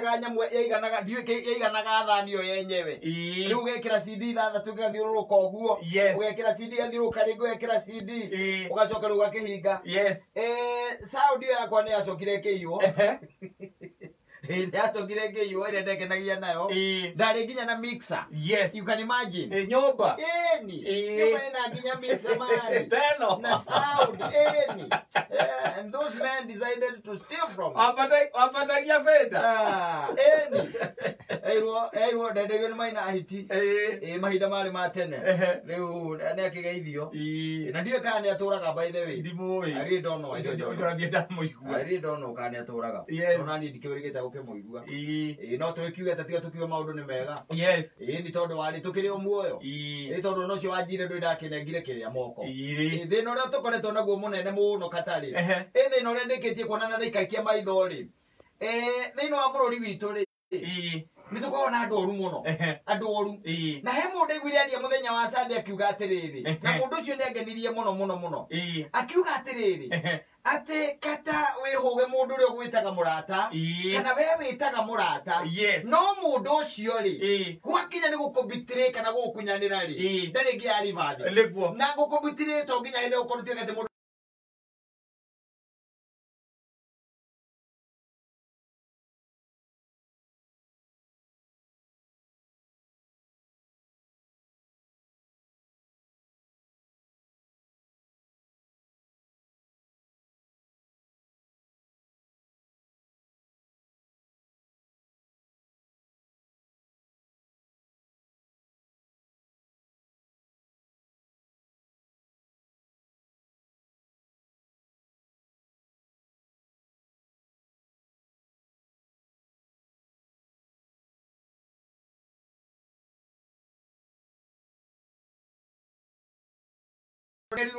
nyamwe yaiganaga yaiganaga thanio yenyewe riu gekira CD thathatu gathiururuka uguo ugekira CD gathiururuka ringo ugekira CD ugacoka riu gakihinga sound yakwa ni yacokire kiyo yacokire kiyo ire ndekenagia nayo ndari nginya na mixer you can imagine nyumba nyumba ina nginya mixer man na sound and those men decided to steal from wapatagia fedha eirwo ndenderio ni maina ahiti mahinda mari ma tene riu ni akigeithio na ndiwe kana ni aturaga by the way ndimoi I don't know I don't know kana ni aturaga ona ni ndikiurigita gukimuigua no twikiuga tatiga tukiuga maundu ni mega ni tondu wari tukiri o muoyo ni tondu no cio wanjire ndu ndakinengire kiria moko thina uria tukoretwo naguo munene muno katari thina uria ndikitie kuonana na ikaikia maitho ri thina wa bururi witu ri ni tukona andu oru muno andu oru na he mundu igwire aria muthenya wa Sunday akiuga atiriri na mundu ucio ni angenirie muno akiuga atiriri ate kata wihuge mundu uri gwitaga murata kana we witaga murata no mundu ucio ri gwakinya ni gukobitire kana gukunyanira ri ndari ngi ari bathi na gukobitire to nginya hinde ukorutie gate mundu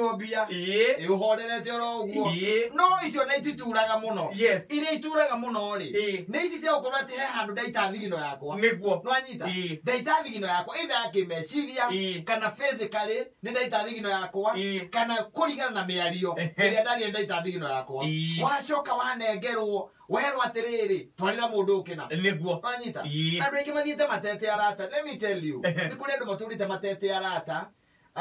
Robia uhorerete oro uguo no icio na ituturaga muno ire ituraga muno ri ni ici cia ukorwa ati he handu ndaita thigino yakwa niguo no anyita ndaita thigino yakwa either akimeciria kana physically ni ndaita thigino yakwa kana kurigana na miario iria ndari ndaita thigino yakwa wacoka wanengerwo werwo atiriri twarira mundu ukina niguo anyita andu aingi mathiete matete arata let me tell you ni kuri andu maturite matete arata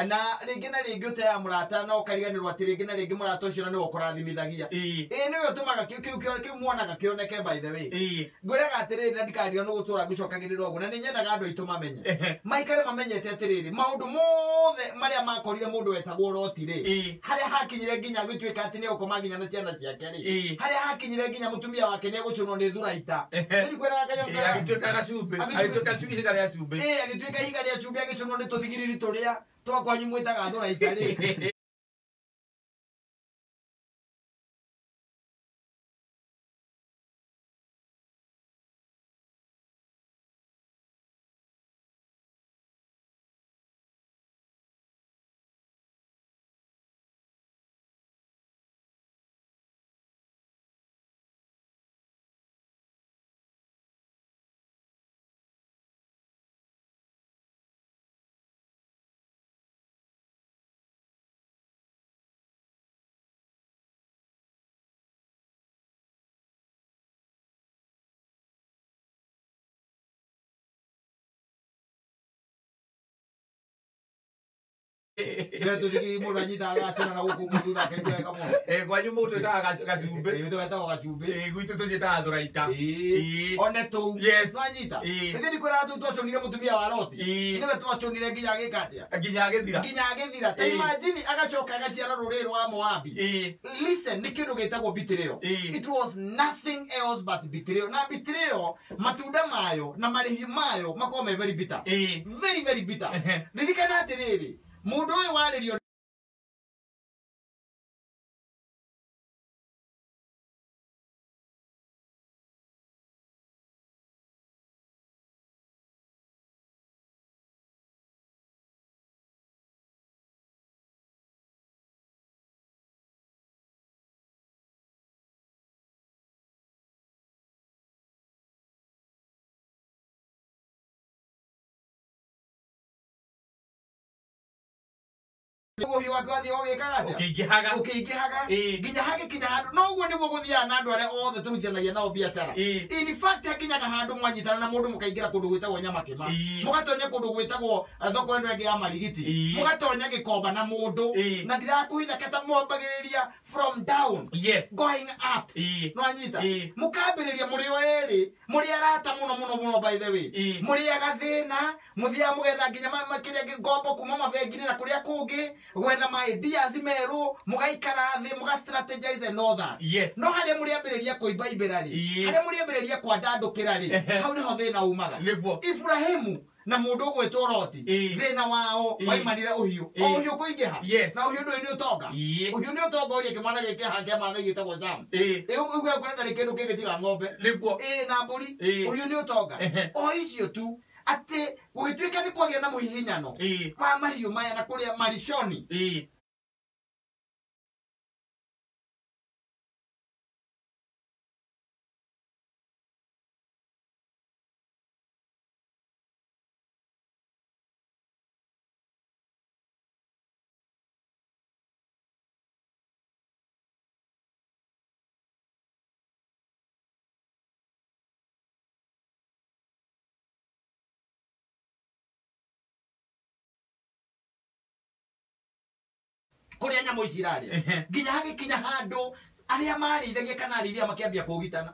na ringi na ringi utaya murata no kariganirwo ati ringi na ringi murata ucio ni ukurathimithagagia niwe utumaga kiu muonaga kioneke by the way ngwiraga atiriri na ndikariga no gutura ngucokagirira uguo na ni nyendaga andu aitu mamenye maikare mamenyete atiriri maundu mothe maria makorire mundu wetagwo Loti ri haria hakinyire nginya gwituika ati ni ukoma nginya na ciana ciake ri haria hakinyire nginya mutumia wake ni gucunwo ni thuraita ni kwiraga kanya agituika gacumbi agituika higa ria cumbi agituika higa ria cumbi agicunwo ni tuthigiriri turia twakwanyu mwitaga thuraita ri Ndio tukiri mundu anyitaga atena na guku mututha kenjega muno kwanyu mutu itaga gacumbi itu wetagwo gacumbi gwitu tuciitaga thuraita one tu anyita ndio ndikwira atu twaconire mutumia wa Loti niwe twaconire nginya gikatia nginya agithira ta imagine agacoka agaciara ruriri rwa Moabi listen ni kindu gitagwo betrayal it was nothing else but betrayal na betrayal matunda mayo na marihi mayo makome very bitter very bitter ririkana atiriri mundu uyu waririo Niguo hiyo wake wathi ogikaga Ukiingihaga. ukiingihaga nginya hage kinya handu no guo niguo guthia na andu aria othe turutithanagia nao biacara in fact hakinyaga handu mwanyitana na mundu mukaingira kundu gwitagwo Nyamakima mugatonya kundu gwitagwo thoko eno enge ya marigiti mugatonya Gikomba na mundu na ndirakuhitha kata mwambagiriria from down going up no anyita mukambiriria muri o eri muri arata muno by the way muri agathina muthia mugetha nginya makiria Gombo kuma mabengini na kuria kungi gwetha my ideas meru mugaikara thi muga strategize and all that no haria muri ambiriria kuimba iberari haria muri ambiriria kwandandukira ri hau niho thina umaga Ibrahimu na mundu gwetwo Loti thina wao waimanire uhiu uhiu kuingiha na uhiu ndu ni utonga uhiu ni utonga uri kimwana gike hake mathe gitagwo Sam ugwe kwenda rikindu kigitiga ng'ombe na mburi uhiu ni utonga o icio tu ate gugituika ni kwagia na muhihinyano wa mahiu maya na kuria marishoni kuria nyamo icirari nginya hagikinya handu aria marithagia kana arithia makiambia kugitana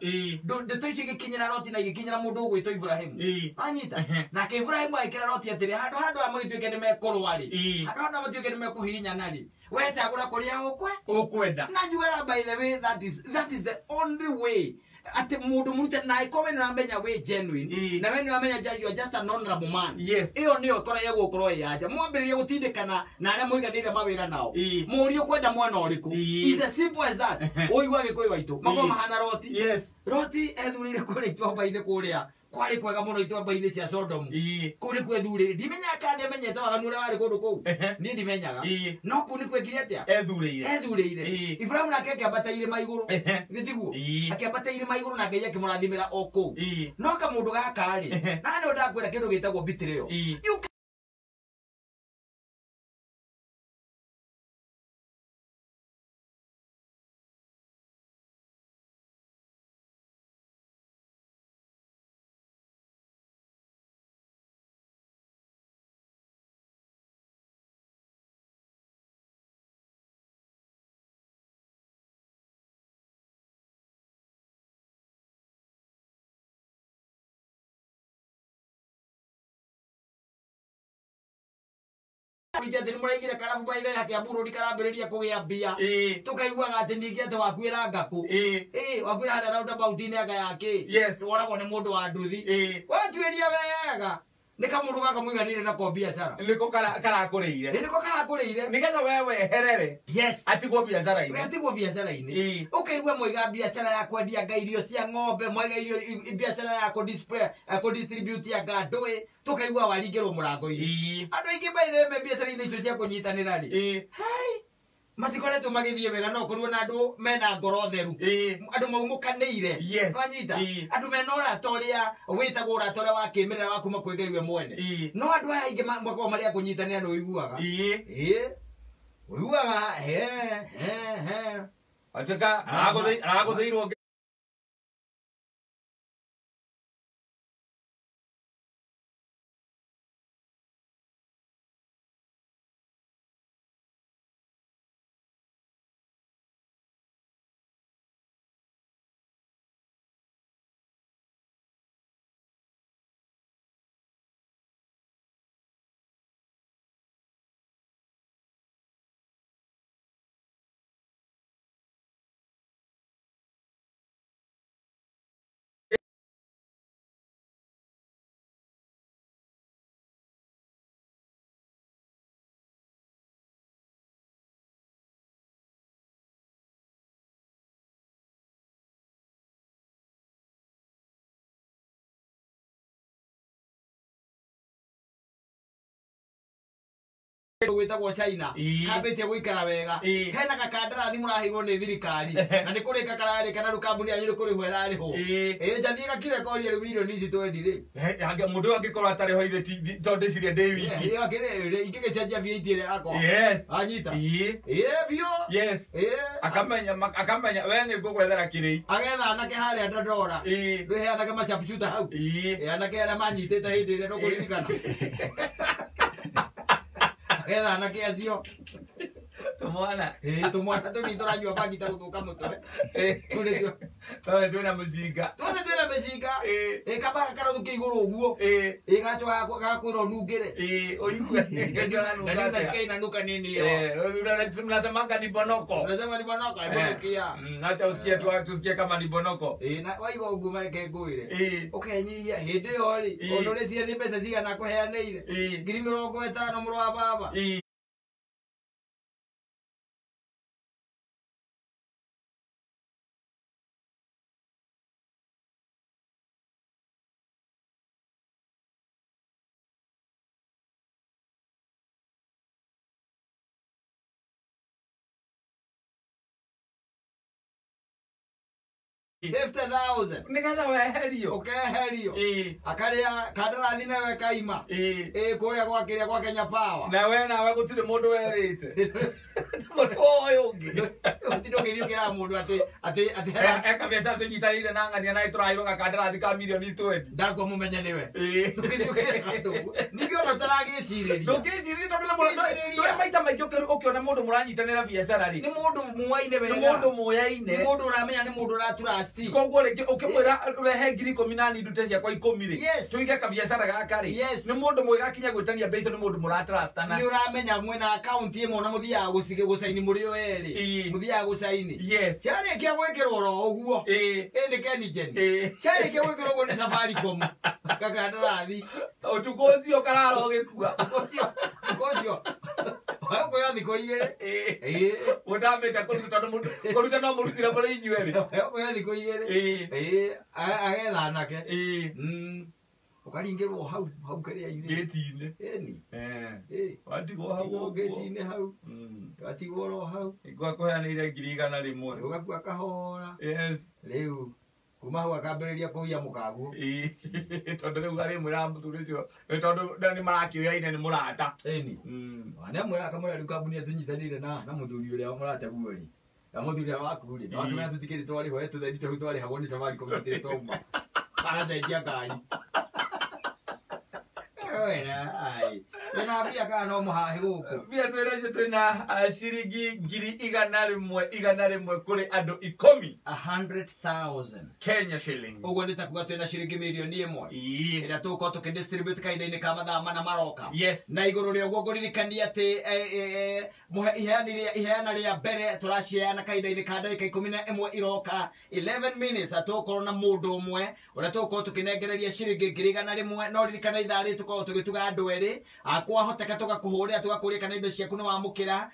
ndeto icio igikinyira Loti na igikinyira mundu gwitwo Ibrahimu anyita nake Ibrahimu aikira Loti atiri handu amagituike ni mekurwari handu amatuike ni mekuhinyana ri wecagura kuria ukwenda na njuga by the way that is the only way ati mundu muruta na ikowe na menya we genuine na we ni amenya you are just an honorable man iyo niyo kora yego koro yaja mwambiririe gutindikana na aria muiganire mawira nao muri ukwenda mwana uriku is as simple as that oigwa gikoi waitu magoma hana Loti Loti ethurire kuri itwamba-ine kuria kwari kwega muno itwamba-ine cia Sodom kuri kwethurire ndimenya kandi amenyete waganu uria wari kundu kou ni ndimenyaga no kuni kwekire atia ethurire Ibrahimu nake akiambata irima iguru gitiguo akiambata irima iguru na Ngai akimurathimira o kou no kamundu gaka ri na ni ndakwira kindu gitagwo betrayal kuita thiri muraigire karabu baithe yake abururi karambiriria kugia mbia tukaiguaga ati ningi ati wakwira ngaku wakwira hada roundabout ine anga yake woragwo ni mundu wa nduthi watuiria wega nika mundu gaka muiganire na ko biacara niko karakureire nigetha wewe herere atigwo biacara-ini ukaigua moiga biacara ya kwendia ngairio cia ng'ombe moiga irio biacara ya kudistribute ya ngandui tukaigua waringirwo murango-ini andu aingi baithe biacara-ini icio cia kunyitanira ri matikoretwo magithie wega no kurwo na andu mena ngoro theru andu maumukanire wanyita andu mena urata uria witagwo urata uria wa kimirira wa kuma kwi Ngai we mwene no andu aya aingi makorwo maria kunyitanira no uiguaga uiguaga atuika araguthiirwo gwitagwo China kambitie guikara wega hena gakandarathi murahirwo ni thirikari na ni kurika kararika na kambuni yanyu ni kurihwo irariho njathie gakire koria ri milioni ici twendi ri mundu angikorwo atari ho ithe tondu ciria ndi wiki akire ikigecenjia VAT ire akwa anyita bio akamenya we ni ngugwethera kiri agetha anake haria ndora rihe anake machapuchuta hau anake aria manyitite hindi ire no kuririkana agetha anake acio mwana tumwana tuni turanyua bangi ta guthuka mutwe twina mucinga twina mucinga kaba karothuke iguru uguo gacho gakwiro nungire oigwe ndio nasikia nuka nini mnasemanga ni bonoko unasema ni bonoko ibonokia acha tusikie kama ni bonoko na waigo uguo make nguire ukenyihia hindi yo ri onore cia ni mbeca cigana kuheaneire 50,000 muru wa baba 50,000 nigetha weherio ukeherio akaria kandarathi nawe kaima kuria gwa Kenya Power na we nawe gutire mundu werite oyo ungi utiro ngithiukira mundu ati eka biacara tunyitanire na ngania na iturahirwo gakandarathi ka milioni 20 ndakwa mumenya niwe nikio mataragiciriria ndugiciriria tondu na maita maingi ukiona mundu muranyitanira biacara ri ni mundu muwaine wega ni mundu muyaine ni mundu uramenya ni mundu uratrust koguo ringi ukimwira urehe 10,000 ndute ciakwa 10 ri tuige ka biacara gaka ri ni mundu mwega kinya gwitania mbeca ni mundu muratrustana ni uramenya mwena account imwe na muthia gusaini muri yo eri muthia gusaini ciari kia gwikirwo ro uguo indi Kenigen ciari kia gwikirwo go ni Safaricom gakandarathi utukocio kararo gikua ukocio hayo ko yathi ko igere utambeta kuruta no murutira muri inyueri hayo ko yathi ko igere agetha anake ukaringirwo hau karia ine getine watigwo hau getine hau watigwo ro hau igwa kuheanire 100,000 ugakua kahora riu kuma hau akambiriria kuia mukaguo tondu riu ari mwira muthuri ucio tondu ni marakioya ine ni murata wana mwira akamwira riu kambuni atunyitanire na muthuri uria murata guori na muthuri waku ri wakamenya tutikiri twari ho tutheni twari hagwo ni Safaricom tutire twauma aracenjia ngari Wena bia kana no muhahe guku bia twiracio twina ciringi 100,000 kuri andu 10 100,000 Kenya shilling uguo ni takuga twina ciringi milioni imwe ira tuko tukidistribute kaida-ini ka mathaa na maroka na iguru ria uguo nguririkania ati iheana ria mbere turaciheana kaida-ini ka ndagika 11 iroka 11 minutes atukorwo na mundu umwe uria tuko tukinengereria ciringi 100,000 no ririkana ithaa ri tuko tugituga andu eri akwahoteka tugakuhurira tugakuria kana indo ciaku ni wamukira